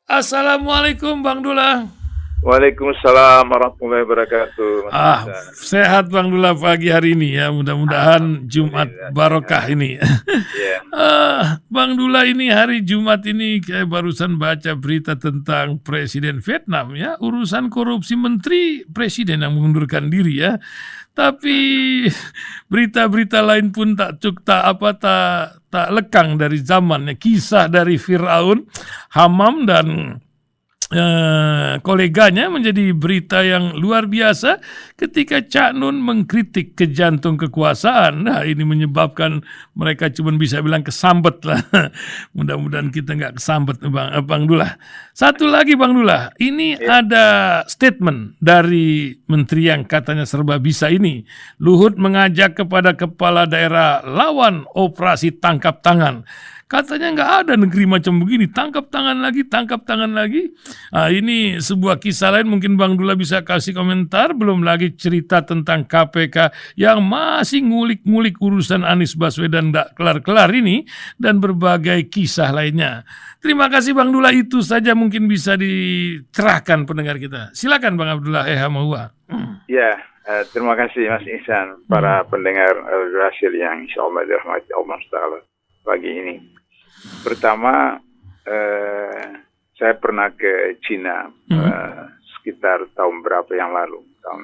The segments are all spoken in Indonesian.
Assalamualaikum Bang Dula. Waalaikumsalam warahmatullahi wabarakatuh, Mas Ihsan. Sehat Bang Dula pagi hari ini ya, mudah-mudahan Jumat Alhamdulillah barokah sehat. ini. Ya, Bang Dula ini hari Jumat ini kayak barusan baca berita tentang Presiden Vietnam ya, urusan korupsi menteri presiden yang mengundurkan diri ya. Tapi berita-berita lain pun tak lekang dari zamannya. Kisah dari Firaun, Hamam dan koleganya menjadi berita yang luar biasa ketika Cak Nun mengkritik ke jantung kekuasaan. Nah, ini menyebabkan mereka cuma bisa bilang kesambet lah. Mudah-mudahan kita nggak kesambet, Bang Dullah. Satu lagi Bang Dullah, ini ya, ada statement dari menteri yang katanya serba bisa ini. Luhut mengajak kepada kepala daerah lawan operasi tangkap tangan. Katanya nggak ada negeri macam begini, tangkap tangan lagi, tangkap tangan lagi. Nah, ini sebuah kisah lain, mungkin Bang Dula bisa kasih komentar. Belum lagi cerita tentang KPK yang masih ngulik-ngulik urusan Anies Baswedan nggak kelar-kelar ini, dan berbagai kisah lainnya. Terima kasih Bang Dula, itu saja mungkin bisa dicerahkan pendengar kita. Silakan Bang Abdullah Hamawa. ya. Terima kasih Mas Ihsan, para pendengar Rasul yang insya Allah dirahmati Allah Taala pagi ini. Pertama, saya pernah ke Cina sekitar tahun berapa yang lalu, tahun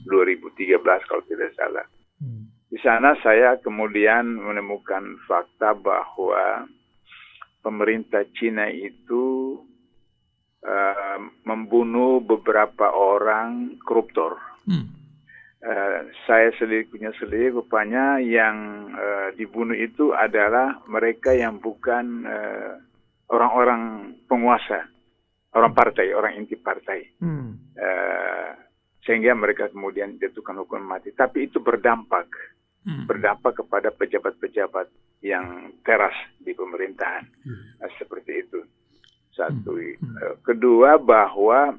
2013 kalau tidak salah. Di sana saya kemudian menemukan fakta bahwa pemerintah Cina itu membunuh beberapa orang koruptor. Saya punya sendiri rupanya yang dibunuh itu adalah mereka yang bukan orang-orang penguasa, orang partai, orang inti partai. Sehingga mereka kemudian dijatuhkan hukuman mati. Tapi itu berdampak kepada pejabat-pejabat yang teras di pemerintahan. Seperti itu. Satu. Kedua, bahwa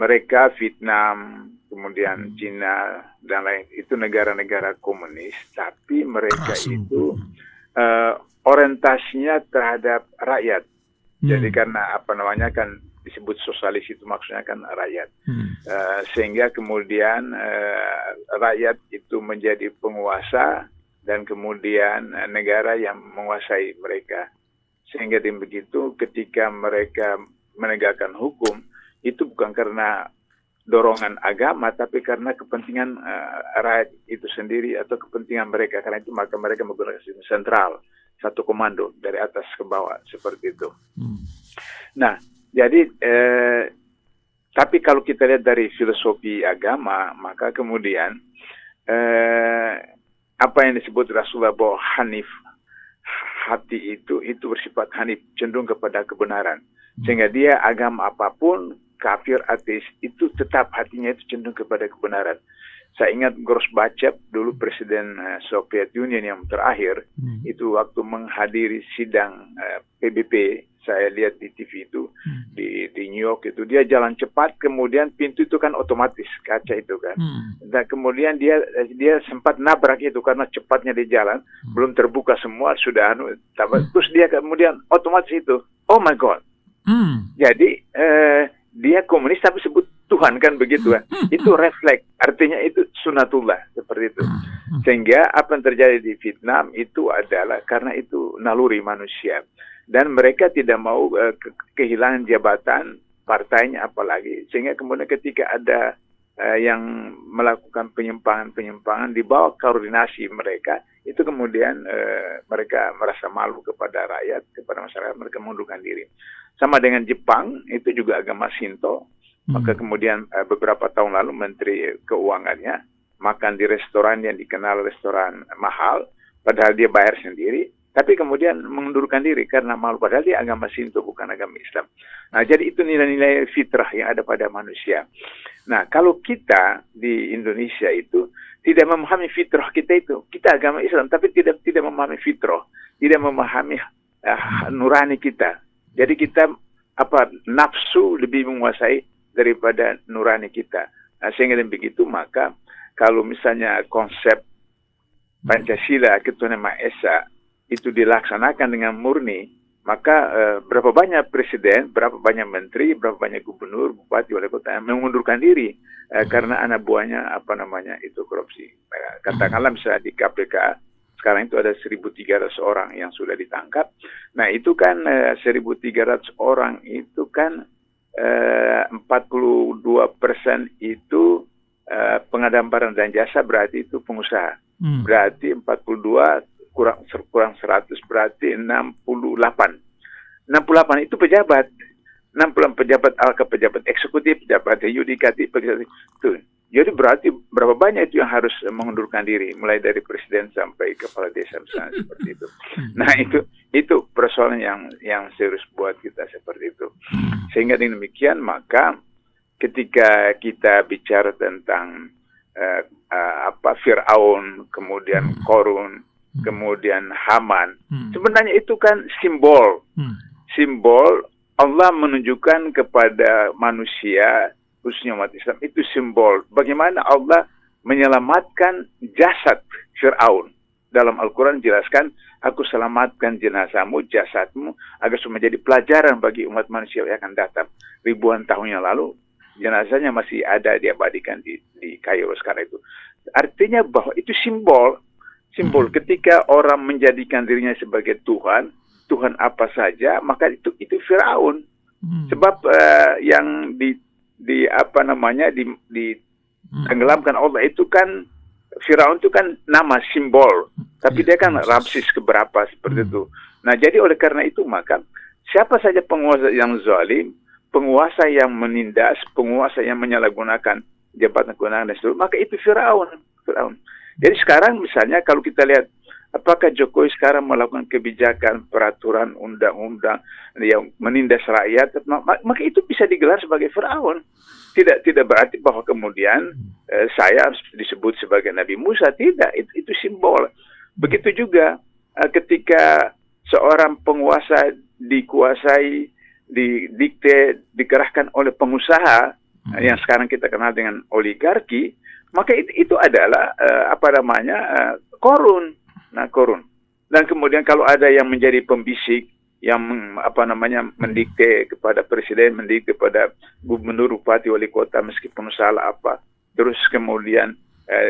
mereka Vietnam, kemudian Cina dan lain itu negara-negara komunis, tapi mereka itu orientasinya terhadap rakyat. Jadi karena kan disebut sosialis itu maksudnya kan rakyat. Sehingga kemudian rakyat itu menjadi penguasa dan kemudian negara yang menguasai mereka. Sehingga dengan begitu ketika mereka menegakkan hukum itu bukan karena dorongan agama, tapi karena kepentingan rakyat itu sendiri atau kepentingan mereka. Karena itu maka mereka menggunakan sistem sentral, satu komando dari atas ke bawah, seperti itu. Nah, jadi tapi kalau kita lihat dari filosofi agama, maka kemudian apa yang disebut Rasulullah bahwa hanif, hati itu bersifat hanif, cenderung kepada kebenaran. Sehingga dia agama apapun, kafir, ateis, itu tetap hatinya itu cenderung kepada kebenaran. Saya ingat Gorbachev dulu presiden Soviet Union yang terakhir, itu waktu menghadiri sidang PBB, saya lihat di TV itu, di New York itu, dia jalan cepat, kemudian pintu itu kan otomatis, kaca itu kan. Dan kemudian dia sempat nabrak itu karena cepatnya di jalan, belum terbuka semua, sudah terus dia kemudian otomatis itu, oh my God. Jadi dia komunis tapi sebut Tuhan kan begitu kan. Itu refleks, artinya itu sunatullah seperti itu. Sehingga apa yang terjadi di Vietnam itu adalah karena itu naluri manusia. Dan mereka tidak mau kehilangan jabatan partainya apalagi. Sehingga kemudian ketika ada yang melakukan penyimpangan di bawah koordinasi mereka, itu kemudian mereka merasa malu kepada rakyat, kepada masyarakat, mereka mengundurkan diri. Sama dengan Jepang, itu juga agama Shinto. Maka kemudian beberapa tahun lalu Menteri Keuangannya makan di restoran yang dikenal restoran mahal, padahal dia bayar sendiri, tapi kemudian mengundurkan diri karena malu, padahal dia agama Shinto, bukan agama Islam. Nah, jadi itu nilai-nilai fitrah yang ada pada manusia. Nah, kalau kita di Indonesia itu tidak memahami fitrah kita itu, kita agama Islam, tapi tidak memahami fitrah, tidak memahami nurani kita. Jadi kita nafsu lebih menguasai daripada nurani kita. Nah, sehingga dengan begitu maka kalau misalnya konsep Pancasila, Ketuhanan Maha Esa itu dilaksanakan dengan murni, maka berapa banyak presiden, berapa banyak menteri, berapa banyak gubernur, bupati, wali kota yang mengundurkan diri karena anak buahnya itu korupsi. Katakanlah misalnya di KPK sekarang itu ada 1.300 orang yang sudah ditangkap. Nah itu kan 1.300 orang itu kan 42% itu pengadaan barang dan jasa, berarti itu pengusaha. Berarti 42 kurang 100 berarti 68 itu pejabat. 68 pejabat alka, pejabat eksekutif, pejabat yudikatif, pejabat itu. Jadi berarti berapa banyak itu yang harus mengundurkan diri, mulai dari presiden sampai kepala desa misalnya seperti itu. Nah itu persoalan yang serius buat kita seperti itu. Sehingga dengan demikian maka ketika kita bicara tentang Fir'aun, kemudian Korun, kemudian Haman, sebenarnya itu kan simbol Allah menunjukkan kepada manusia, khususnya umat Islam, itu simbol bagaimana Allah menyelamatkan jasad Fir'aun. Dalam Al-Quran jelaskan, aku selamatkan jenazahmu, jasadmu, agar semua menjadi pelajaran bagi umat manusia yang akan datang. Ribuan tahun yang lalu, jenazahnya masih ada diabadikan di Kairo sekarang itu. Artinya bahwa itu simbol ketika orang menjadikan dirinya sebagai Tuhan apa saja, maka itu Firaun. Sebab yang ditenggelamkan Allah itu kan Firaun itu kan nama simbol, tapi dia kan Ramses keberapa seperti itu. Nah, jadi oleh karena itu maka siapa saja penguasa yang zalim, penguasa yang menindas, penguasa yang menyalahgunakan jabatan kewenangan dan seterusnya, maka itu Firaun. Jadi sekarang misalnya kalau kita lihat apakah Jokowi sekarang melakukan kebijakan, peraturan, undang-undang yang menindas rakyat, maka itu bisa digelar sebagai Firaun. Tidak berarti bahwa kemudian saya harus disebut sebagai Nabi Musa, tidak. Itu simbol. Begitu juga ketika seorang penguasa dikuasai, didikte, dikerahkan oleh pengusaha yang sekarang kita kenal dengan oligarki, maka itu adalah korun. Nah, korun. Dan kemudian kalau ada yang menjadi pembisik, yang mendikte kepada presiden, mendikte kepada gubernur, bupati, wali kota, meskipun salah apa, terus kemudian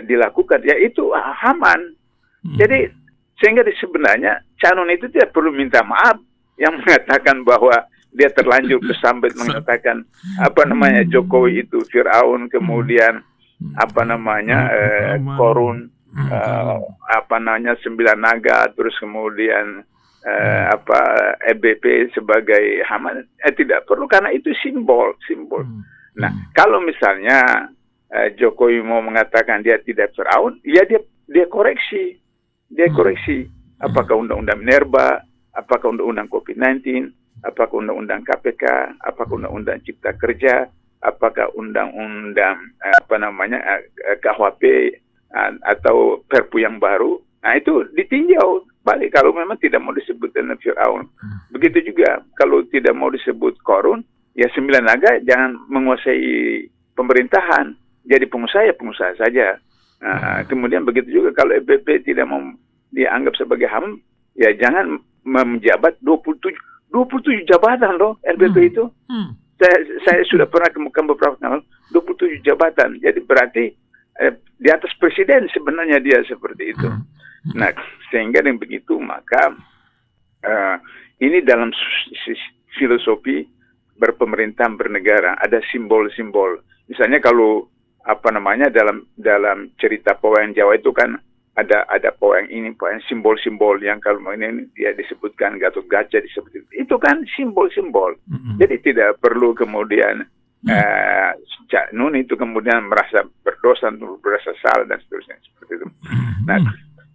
dilakukan, ya itu Haman. Jadi sehingga sebenarnya calon itu tidak perlu minta maaf yang mengatakan bahwa dia terlanjur kesambet mengatakan Jokowi itu Firaun, kemudian korun, 9 naga, terus kemudian EBP sebagai Haman, tidak perlu karena itu simbol. Nah, kalau misalnya Jokowi mau mengatakan dia tidak Firaun, ya dia koreksi. Apakah undang-undang Minerba, apakah undang-undang COVID-19, apakah undang-undang KPK, apakah undang-undang Cipta Kerja, apakah undang-undang KUHP atau Perpu yang baru. Nah, itu ditinjau balik kalau memang tidak mau disebut dengan Firaun. Begitu juga kalau tidak mau disebut korun, ya 9 naga jangan menguasai pemerintahan. Jadi pengusaha ya pengusaha saja. Nah, kemudian begitu juga kalau EBP tidak mau dianggap sebagai HAM, ya jangan menjabat 27 jabatan loh LBP itu. Saya sudah pernah kemukan beberapa kali 27 jabatan. Jadi berarti di atas presiden sebenarnya dia seperti itu. Nah, sehingga dengan begitu maka ini dalam filosofi berpemerintahan bernegara ada simbol-simbol. Misalnya kalau dalam cerita Powang Jawa itu kan ada Powang ini, Powang simbol-simbol yang kalau ini dia disebutkan Gatot Kaca disebut itu kan simbol-simbol. Jadi tidak perlu kemudian Cak Nun itu kemudian merasa berdosa, merasa salah dan seterusnya seperti itu. Nah,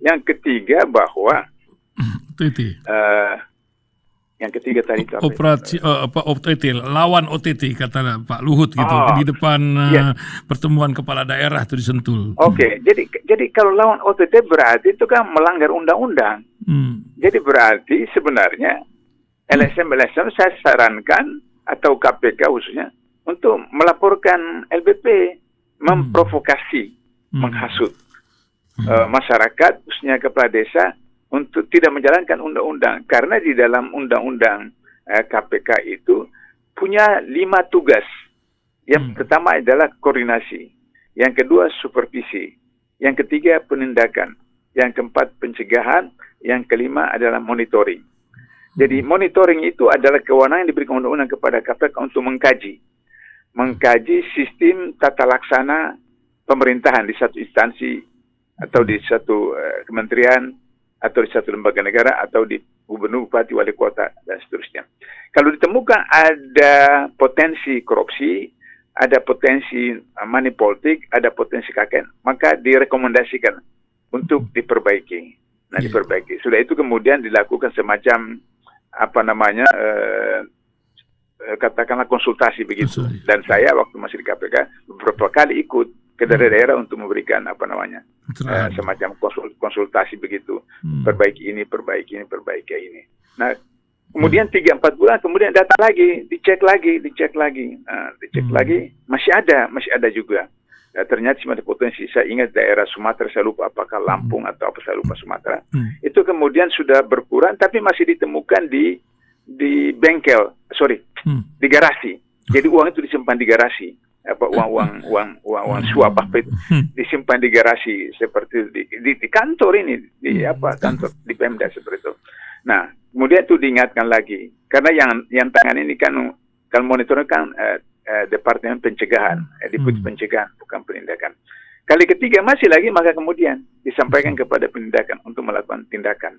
yang ketiga bahwa yang ketiga tadi itu operasi OTT, lawan OTT kata Pak Luhut gitu di depan pertemuan kepala daerah itu di Sentul. Oke, jadi kalau lawan OTT berarti itu kan melanggar undang-undang. Jadi berarti sebenarnya LSM saya sarankan atau KPK khususnya untuk melaporkan LBP, memprovokasi, menghasut masyarakat, khususnya kepala desa, untuk tidak menjalankan undang-undang, karena di dalam undang-undang KPK itu punya 5 tugas. Yang pertama adalah koordinasi, yang kedua supervisi, yang ketiga penindakan, yang keempat pencegahan, yang kelima adalah monitoring. Jadi monitoring itu adalah kewenangan yang diberikan undang-undang kepada KPK untuk mengkaji sistem tata laksana pemerintahan di satu instansi atau di satu kementerian atau di satu lembaga negara atau di gubernur, bupati, wali kota dan seterusnya. Kalau ditemukan ada potensi korupsi, ada potensi money politik, ada potensi KKN, maka direkomendasikan untuk diperbaiki. Nah, diperbaiki. Sudah itu kemudian dilakukan semacam katakanlah konsultasi begitu. Dan saya waktu masih di KPK beberapa kali ikut ke daerah-daerah untuk memberikan semacam konsultasi begitu. Perbaiki ini, perbaiki ini. Nah, kemudian 3-4 bulan kemudian datang lagi, dicek lagi, masih ada juga. Ya, ternyata masih ada potensi. Saya ingat daerah Sumatera, saya lupa apakah Lampung atau apa, saya lupa Sumatera. Itu kemudian sudah berkurang, tapi masih ditemukan di bengkel, di garasi. Jadi uang itu disimpan di garasi. Uang suap apa itu disimpan di garasi, seperti di kantor ini, kantor di Pemda seperti itu. Nah, kemudian itu diingatkan lagi, karena yang tangan ini kan kalau monitoring kan Departemen Pencegahan, Deputi Pencegahan, bukan penindakan. Kali ketiga masih lagi, maka kemudian disampaikan kepada penindakan untuk melakukan tindakan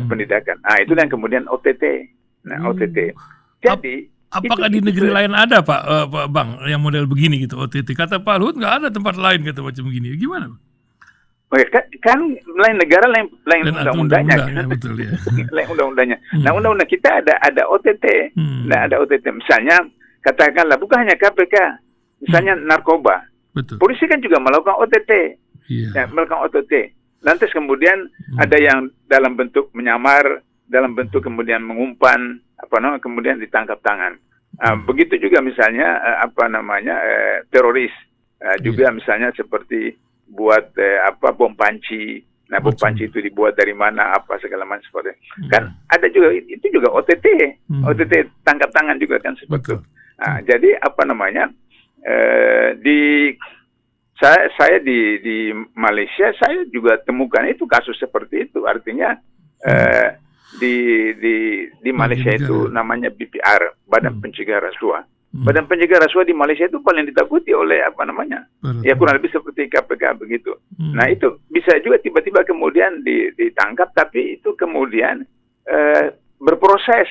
penindakan. Nah, itu yang kemudian OTT. Nah, OTT. Jadi apakah di negeri lain ada Pak Bang yang model begini gitu OTT? Kata Pak Luhut nggak ada tempat lain kata macam begini. Gimana? Oke, kan lain negara lain undang-undangnya. Ya, betul ya. Lain undang-undangnya. Nah, undang-undang kita ada OTT. Nah, ada OTT. Misalnya katakanlah bukan hanya KPK, misalnya narkoba. Betul. Polisi kan juga melakukan OTT. Ya, melakukan OTT. Lantas kemudian ada yang dalam bentuk menyamar, dalam bentuk kemudian mengumpan, kemudian ditangkap tangan. Begitu juga misalnya teroris. Juga misalnya seperti buat bom panci. Nah, bom panci itu dibuat dari mana, apa segala macam seperti itu. Kan ada juga, itu juga OTT. OTT tangkap tangan juga kan seperti itu. Nah, jadi saya di Malaysia saya juga temukan itu kasus seperti itu. Artinya di Malaysia itu namanya BPR, Badan Pencegahan Rasuah. Badan Pencegahan Rasuah di Malaysia itu paling ditakuti oleh ya kurang lebih seperti KPK begitu. Nah, itu bisa juga tiba-tiba kemudian ditangkap, tapi itu kemudian berproses.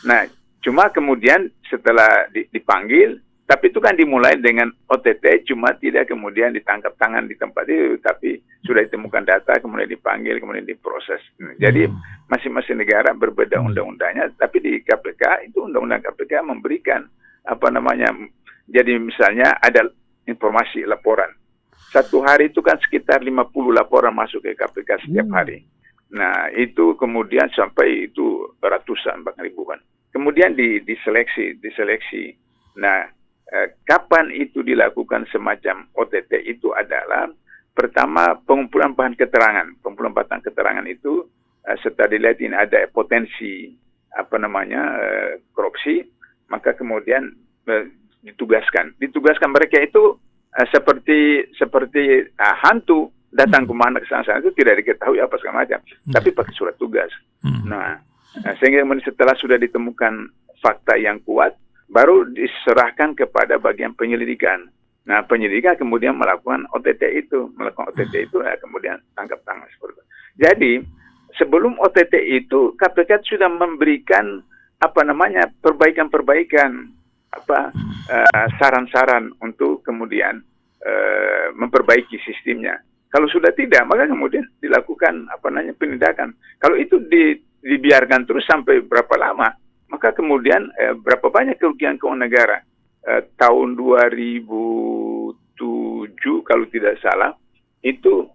Nah, cuma kemudian setelah dipanggil, tapi itu kan dimulai dengan OTT, cuma tidak kemudian ditangkap tangan di tempat itu, tapi sudah ditemukan data, kemudian dipanggil, kemudian diproses. Jadi masing-masing negara berbeda undang-undangnya, tapi di KPK itu undang-undang KPK memberikan jadi misalnya ada informasi laporan. Satu hari itu kan sekitar 50 laporan masuk ke KPK setiap hari. Nah, itu kemudian sampai itu ratusan bahkan ribuan. Kemudian diseleksi. Nah, kapan itu dilakukan semacam OTT itu adalah pertama pengumpulan bahan keterangan. Pengumpulan bahan keterangan itu setelah dilihat ini ada potensi korupsi, maka kemudian ditugaskan mereka itu seperti hantu datang kemana ke sana itu tidak diketahui apa segala macam, tapi pakai surat tugas. Nah, sehingga setelah sudah ditemukan fakta yang kuat, baru diserahkan kepada bagian penyelidikan. Nah, penyelidikan kemudian melakukan OTT itu, kemudian tangkap tangan seperti itu. Jadi sebelum OTT itu KPK sudah memberikan perbaikan-perbaikan, saran-saran untuk kemudian memperbaiki sistemnya. Kalau sudah tidak, maka kemudian dilakukan penindakan. Kalau itu dibiarkan terus sampai berapa lama, maka kemudian berapa banyak kerugian keuangan negara. Tahun 2007 kalau tidak salah, itu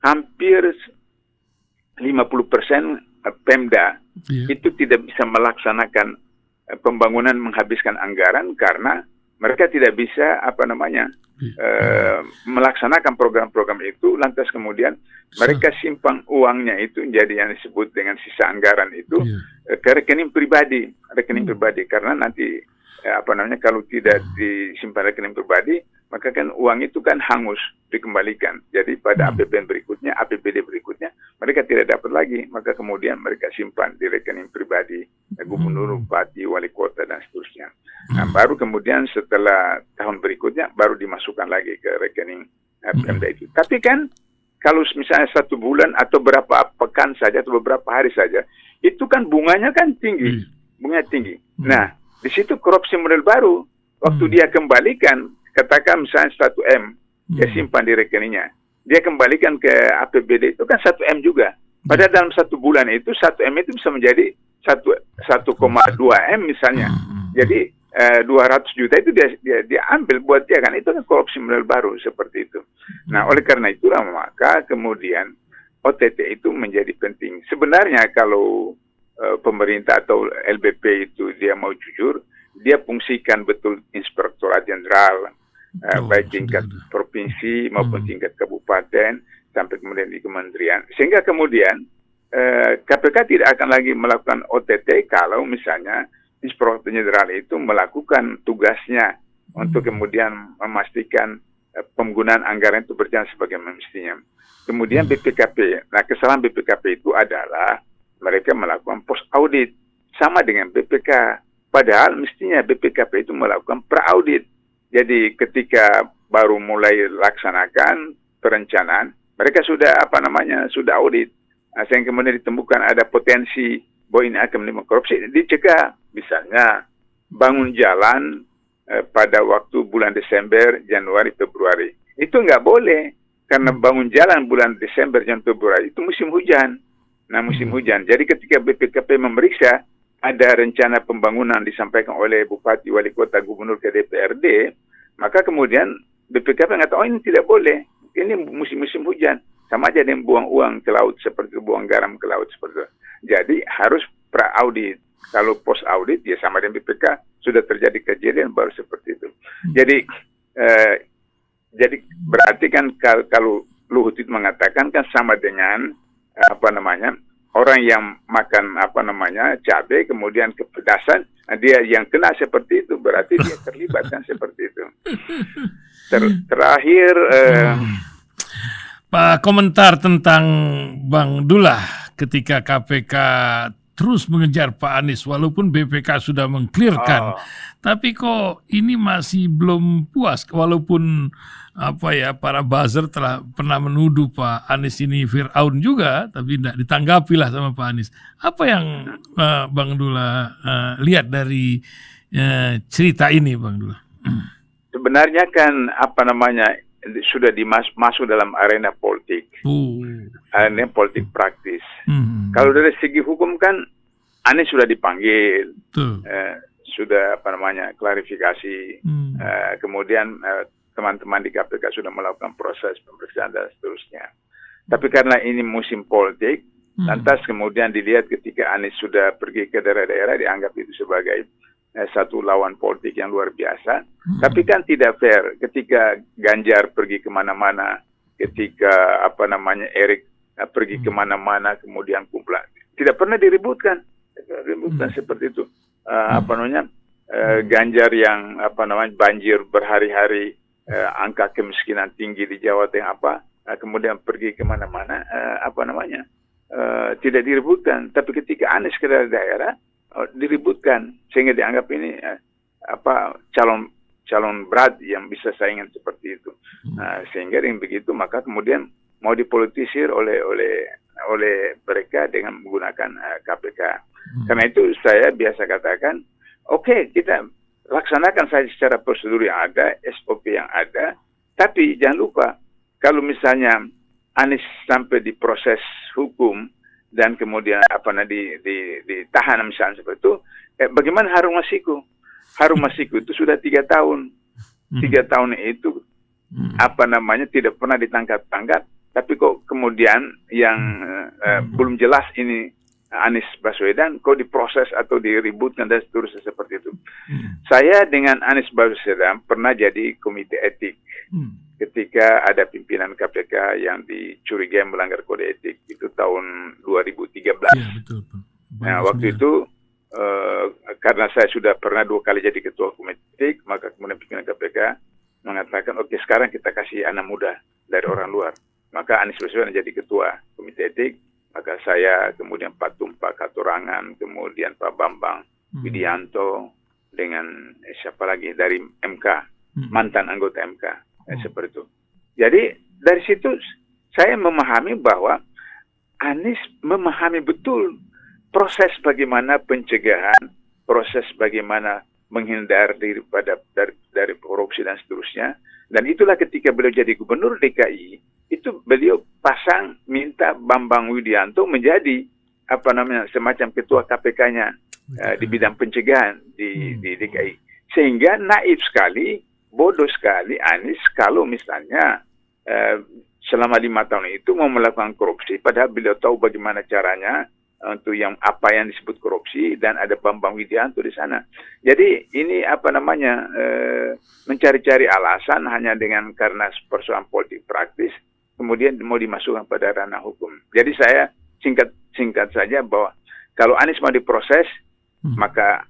hampir 50% Pemda itu tidak bisa melaksanakan pembangunan, menghabiskan anggaran karena mereka tidak bisa melaksanakan program-program itu, lantas kemudian mereka simpan uangnya itu jadi yang disebut dengan sisa anggaran itu ke rekening pribadi, karena nanti kalau tidak disimpan rekening pribadi, maka kan uang itu kan hangus dikembalikan. Jadi pada APBD berikutnya mereka tidak dapat lagi, maka kemudian mereka simpan di rekening pribadi gubernur, bupati, wali kota dan seterusnya. Nah, baru kemudian setelah tahun berikutnya baru dimasukkan lagi ke rekening Pemda itu. Tapi kan kalau misalnya 1 bulan atau berapa pekan saja atau beberapa hari saja, itu kan bunganya kan tinggi, bunganya tinggi. Nah, di situ korupsi model baru. Waktu dia kembalikan, katakan misalnya 1 M, dia simpan di rekeningnya. Dia kembalikan ke APBD itu kan 1 M juga. Padahal dalam 1 bulan itu 1 M itu bisa menjadi 1,2 M misalnya. Jadi 200 juta itu dia ambil buat dia kan. Itu kan korupsi model baru seperti itu. Nah, oleh karena itulah maka kemudian OTT itu menjadi penting. Sebenarnya kalau pemerintah atau LBP itu dia mau jujur, dia fungsikan betul Inspektorat Jenderal, baik tingkat provinsi maupun tingkat kabupaten, sampai kemudian di kementerian. Sehingga kemudian KPK tidak akan lagi melakukan OTT kalau misalnya Inspektorat Jenderal itu melakukan tugasnya untuk kemudian memastikan penggunaan anggaran itu berjalan sebagaimana mestinya. Kemudian BPKP, nah kesalahan BPKP itu adalah mereka melakukan post audit sama dengan BPK. Padahal mestinya BPKP itu melakukan pra-audit. Jadi ketika baru mulai laksanakan perencanaan, mereka sudah sudah audit. Nah, sehingga kemudian ditemukan ada potensi bahwa ini akan menimbulkan korupsi, dicegah. Misalnya bangun jalan pada waktu bulan Desember, Januari, Februari. Itu nggak boleh karena bangun jalan bulan Desember, Januari, Februari itu musim hujan. Nah, musim hujan. Jadi ketika BPKP memeriksa ada rencana pembangunan disampaikan oleh bupati, wali kota, gubernur ke DPRD, maka kemudian BPKP mengatakan, oh ini tidak boleh, ini musim hujan. Sama aja dengan buang uang ke laut, seperti buang garam ke laut, seperti itu. Jadi harus pra-audit. Kalau post-audit, ya sama dengan BPK, sudah terjadi kejadian baru seperti itu. Jadi berarti kan kalau Luhut itu mengatakan kan sama dengan orang yang makan cabai kemudian kepedasan, dia yang kena seperti itu, berarti dia terlibat kan seperti itu. Terakhir Pak, komentar tentang Bang Dullah ketika KPK terus mengejar Pak Anies walaupun BPK sudah mengklirkan, tapi kok ini masih belum puas walaupun para buzzer telah pernah menuduh Pak Anies ini Fir'aun juga, tapi tidak ditanggapi lah sama Pak Anies. Apa yang Bang Dullah lihat dari cerita ini, Bang Dullah? Sebenarnya kan sudah masuk dalam arena politik, arena politik praktis. Kalau dari segi hukum kan Anies sudah dipanggil, sudah klarifikasi, kemudian teman-teman di KPK sudah melakukan proses pemeriksaan dan seterusnya. Tapi karena ini musim politik, lantas kemudian dilihat ketika Anies sudah pergi ke daerah-daerah, dianggap itu sebagai satu lawan politik yang luar biasa. Tapi kan tidak fair ketika Ganjar pergi kemana-mana, ketika Erik pergi kemana-mana, kemudian kumpulan. Tidak pernah diributkan seperti itu. Ganjar yang banjir berhari-hari, angka kemiskinan tinggi di Jawa Tengah kemudian pergi kemana-mana tidak diributkan. Tapi ketika Anies ke daerah diributkan sehingga dianggap ini calon berat yang bisa saingan seperti itu. Sehingga dengan begitu maka kemudian mau dipolitisir oleh mereka dengan menggunakan KPK. Karena itu saya biasa katakan, oke, kita laksanakan saja secara prosedur yang ada, SOP yang ada, tapi jangan lupa kalau misalnya Anies sampai di proses hukum dan kemudian ditahan misalnya seperti itu, bagaimana Harun Masiku? Harun Masiku itu sudah 3 tahun. 3 tahun itu tidak pernah ditangkap-tangkap, tapi kok kemudian yang belum jelas ini Anies Baswedan kok diproses atau diributkan dan seterusnya seperti itu. Saya dengan Anies Baswedan pernah jadi komite etik ketika ada pimpinan KPK yang dicurigai melanggar kode etik itu tahun 2013. Ya, betul. Nah, waktu itu karena saya sudah pernah 2 kali jadi ketua komite etik, maka kemudian pimpinan KPK mengatakan, oke, sekarang kita kasih anak muda dari orang luar. Maka Anies Baswedan jadi ketua komite etik, maka saya, kemudian Pak Tumpak Hatorangan, kemudian Pak Bambang Widianto, dengan siapa lagi dari MK, mantan anggota MK, seperti itu. Jadi dari situ saya memahami bahwa Anies memahami betul proses bagaimana pencegahan, proses bagaimana menghindar dari korupsi dan seterusnya. Dan itulah ketika beliau jadi gubernur DKI, itu beliau minta Bambang Widianto menjadi semacam ketua KPK-nya di bidang pencegahan di DKI. Sehingga naif sekali, bodoh sekali Anies kalau misalnya selama 5 tahun itu mau melakukan korupsi, padahal beliau tahu bagaimana caranya untuk apa yang disebut korupsi, dan ada Bambang Widianto di sana. Jadi ini mencari-cari alasan hanya karena persoalan politik praktis, kemudian mau dimasukkan pada ranah hukum. Jadi saya singkat saja bahwa kalau Anies mau diproses, maka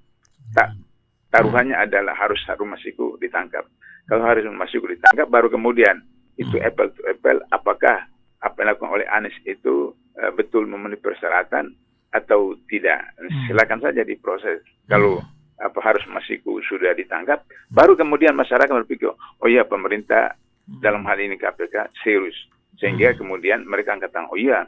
taruhannya adalah harus Harun Masiku ditangkap. Kalau Harun Masiku ditangkap, baru kemudian itu apple to apple, apakah apa yang dilakukan oleh Anies itu betul memenuhi persyaratan atau tidak. Silakan saja diproses. Kalau Harun Masiku sudah ditangkap, baru kemudian masyarakat berpikir, oh iya, pemerintah dalam hal ini KPK serius. Sehingga kemudian mereka katakan, oh iya,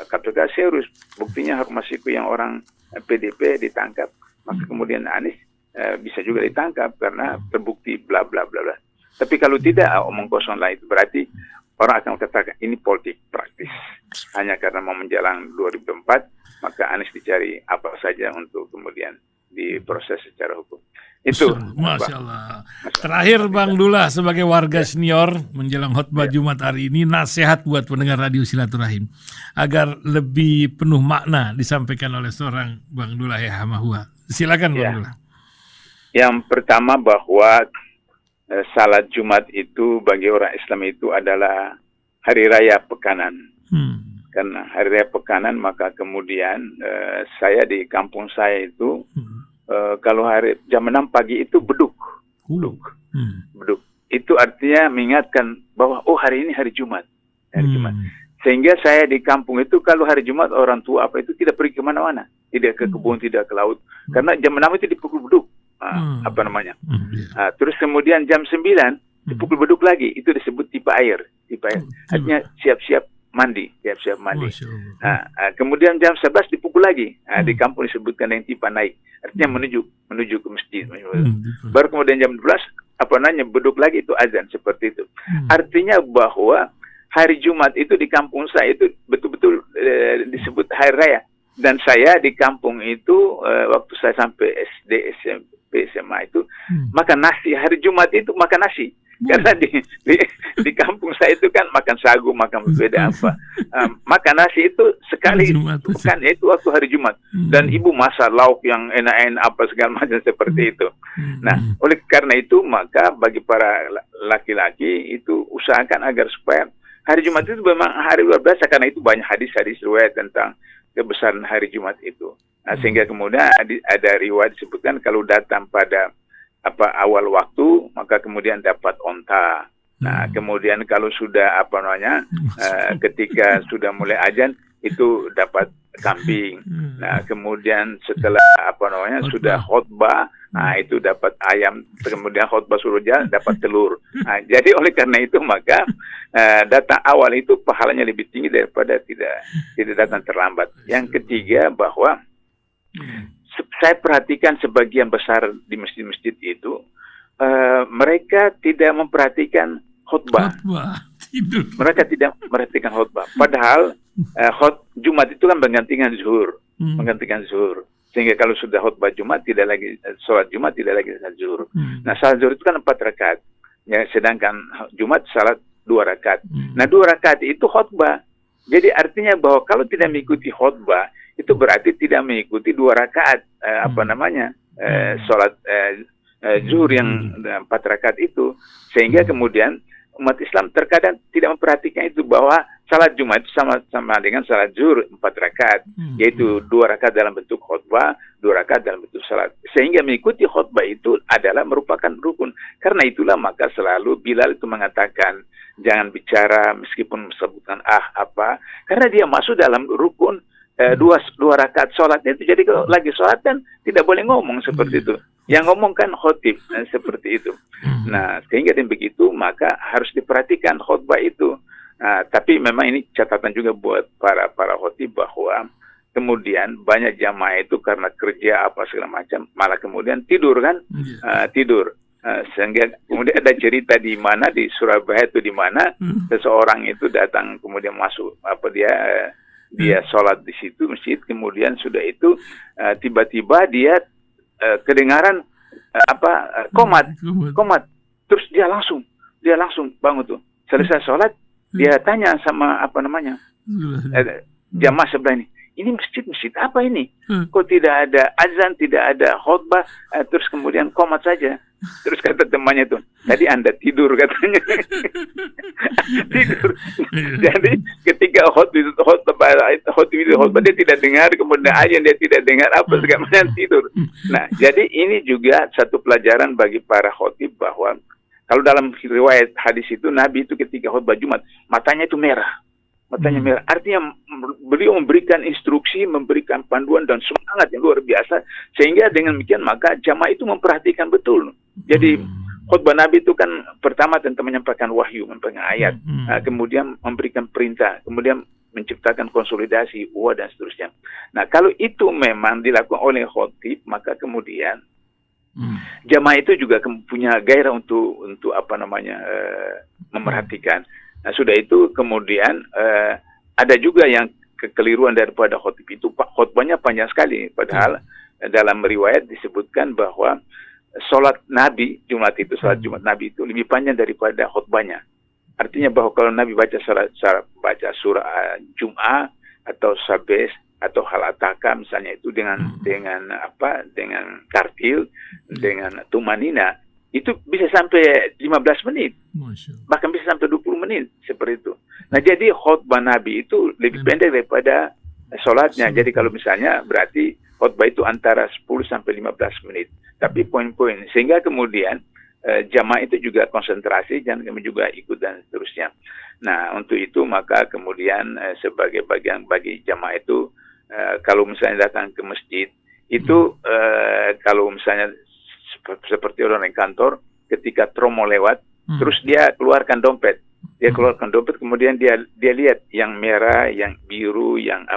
KPK serius. Buktinya Harun Masiku yang orang PDP ditangkap, maka kemudian Anies bisa juga ditangkap karena terbukti bla bla bla bla. Tapi kalau tidak, omong kosong lah, itu berarti orang akan katakan ini politik praktis. Hanya karena mau menjelang 2024, maka Anies dicari apa saja untuk kemudian diproses secara hukum. Itu. Masya Allah. Terakhir Bang Dullah, sebagai warga senior menjelang khutbah Jumat hari ini, nasihat buat pendengar Radio Silaturahim agar lebih penuh makna disampaikan oleh seorang Bang Dullah Hamahua. Silakan Bang Dullah. Yang pertama bahwa salat Jumat itu bagi orang Islam itu adalah hari raya pekanan. Karena hari raya pekanan, maka kemudian saya di kampung saya itu kalau jam 6 pagi itu beduk. Itu artinya mengingatkan bahwa hari ini hari Jumat. Sehingga saya di kampung itu kalau hari Jumat orang tua itu tidak pergi kemana-mana, tidak ke kebun, tidak ke laut, karena jam 6 itu dipukul beduk. Terus kemudian jam 9 dipukul beduk lagi, itu disebut tipa air. Artinya siap-siap mandi. Kemudian jam 11 dipukul lagi. Di kampung disebutkan yang tipa naik, artinya menuju ke masjid. Baru kemudian jam 12 beduk lagi, itu azan, seperti itu. Artinya bahwa hari Jumat itu di kampung saya itu betul-betul disebut hari raya. Dan saya di kampung itu waktu saya sampai SD, SMP, SMA itu makan nasi. Hari Jumat itu makan nasi. Karena di kampung saya itu kan makan sagu, makan berbeda apa. Makan nasi itu sekali, bukan itu waktu hari Jumat. Dan ibu masak lauk yang enak-enak apa segala macam seperti itu. Nah, oleh karena itu maka bagi para laki-laki itu usahakan agar supaya hari Jumat itu memang hari luar biasa, karena itu banyak hadis-hadis riwayat tentang kebesaran hari Jumat itu. Nah, sehingga kemudian ada riwayat disebutkan kalau datang pada awal waktu, maka kemudian dapat onta. Nah, kemudian kalau sudah ketika sudah mulai azan itu dapat kambing. Nah, kemudian setelah sudah khutbah, itu dapat ayam. Kemudian khutbah suruh jalan dapat telur. Nah, jadi oleh karena itu maka datang awal itu pahalanya lebih tinggi daripada tidak datang terlambat. Yang ketiga bahwa saya perhatikan sebagian besar di masjid-masjid itu mereka tidak memperhatikan khutbah. Mereka tidak memperhatikan khutbah. Padahal Jumat itu kan menggantikan zuhur. Sehingga kalau sudah khutbah Jumat sholat Jumat tidak lagi salat zuhur. Nah, salat zuhur itu kan 4 rakaat. Ya, sedangkan Jumat salat 2 rakaat. Nah, 2 rakaat itu khutbah. Jadi artinya bahwa kalau tidak mengikuti khutbah, itu berarti tidak mengikuti 2 rakaat sholat zuhur yang 4 rakaat itu, sehingga kemudian umat Islam terkadang tidak memperhatikan itu, bahwa salat Jumat itu sama dengan salat zuhur 4 rakaat, yaitu 2 rakaat dalam bentuk khutbah, 2 rakaat dalam bentuk salat. Sehingga mengikuti khutbah itu adalah merupakan rukun. Karena itulah maka selalu Bilal itu mengatakan, jangan bicara meskipun sebutkan apa, karena dia masuk dalam rukun dua rakaat sholatnya itu. Jadi kalau lagi sholat kan tidak boleh ngomong seperti itu. Yang ngomong kan khotib, seperti itu. Nah, sehingga dengan begitu maka harus diperhatikan khutbah itu. Nah, tapi memang ini catatan juga buat para khotib, bahwa kemudian banyak jamaah itu karena kerja apa segala macam, malah kemudian tidur kan, tidur. Sehingga kemudian ada cerita di mana di Surabaya itu, di mana seseorang itu datang kemudian masuk dia sholat di situ masjid, kemudian sudah itu tiba-tiba dia kedengaran komat, terus dia langsung bangun tuh, selesai sholat dia tanya sama jamaah sebelah ini masjid apa ini? Kok tidak ada azan, tidak ada khutbah, terus kemudian komat saja. Terus kata temannya tuh, tadi Anda tidur katanya. Tidur. Jadi ketika khutbah dia tidak dengar, kemudian azan dia tidak dengar, apa segala macam, tidur. Nah, jadi ini juga satu pelajaran bagi para khotib, bahwa kalau dalam riwayat hadis itu, Nabi itu ketika khutbah Jumat matanya itu merah. Artinya beliau memberikan instruksi, memberikan panduan dan semangat yang luar biasa, sehingga dengan demikian maka jamaah itu memperhatikan betul. Jadi khutbah Nabi itu kan pertama tentang menyampaikan wahyu, menyampaikan ayat, kemudian memberikan perintah, kemudian menciptakan konsolidasi, dan seterusnya. Nah, kalau itu memang dilakukan oleh khotib, maka kemudian jamaah itu juga punya gairah untuk memerhatikan. Nah, sudah itu kemudian ada juga yang kekeliruan daripada khotib itu, khutbahnya panjang sekali, padahal dalam riwayat disebutkan bahwa sholat Nabi Jumat sholat Nabi itu lebih panjang daripada khutbahnya. Artinya bahwa kalau Nabi baca surah Jum'ah atau Sabes atau Hal-Ataka misalnya itu dengan tartil, dengan tumanina, itu bisa sampai 15 menit, bahkan bisa sampai 20 menit, seperti itu. Nah, jadi khutbah Nabi itu lebih pendek daripada sholatnya. Jadi kalau misalnya berarti khutbah itu antara 10 sampai 15 menit. Tapi poin-poin, sehingga kemudian jamaah itu juga konsentrasi, dan kami juga ikut dan seterusnya. Nah, untuk itu maka kemudian sebagai bagian bagi jamaah itu, kalau misalnya datang ke masjid, itu kalau misalnya seperti orang di kantor, ketika tromo lewat, terus dia keluarkan dompet. Kemudian dia lihat yang merah, yang biru, yang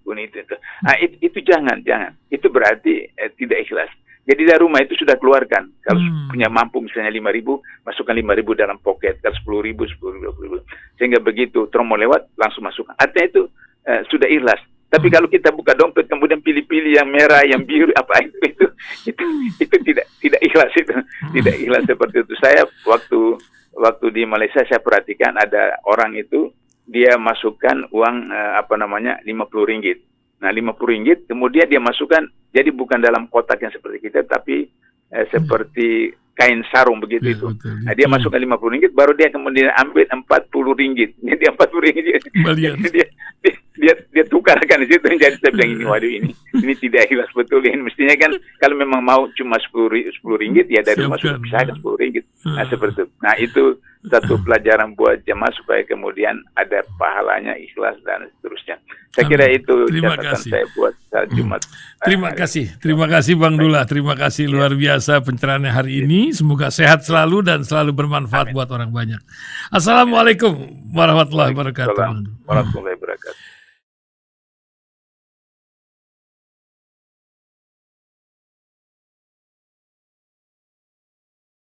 kuning itu. Nah, itu jangan. Itu berarti tidak ikhlas. Jadi dari rumah itu sudah keluarkan. Kalau punya mampu misalnya 5.000, masukkan 5.000 dalam poket. Kalau 10.000, 10.000. Sehingga begitu tromo lewat, langsung masukkan. Artinya itu sudah ikhlas. Tapi kalau kita buka dompet kemudian pilih-pilih yang merah, yang biru, itu tidak ikhlas itu. Tidak ikhlas seperti itu. Saya waktu di Malaysia saya perhatikan ada orang itu dia masukkan uang RM50. Nah, RM50 kemudian dia masukkan, jadi bukan dalam kotak yang seperti kita, tapi seperti kain sarung begitu itu. Nah, dia masukkan RM50, baru dia kemudian ambil RM40. Jadi RM40 dia tukarkan di situ. Jadi saya bilang, ini tidak ikhlas betul. Ini mestinya kan kalau memang mau cuma RM10, ya dari rumah sudah pisahkan RM10. Nah, seperti itu. Nah, itu satu pelajaran buat jemaah supaya kemudian ada pahalanya, ikhlas dan seterusnya. Saya kira itu catatan saya buat Jumat. Terima kasih Bang Dullah. Terima kasih luar biasa pencerahannya hari ini. Semoga sehat selalu dan selalu bermanfaat buat orang banyak. Assalamualaikum warahmatullahi wabarakatuh. Warahmatullahi wabarakatuh.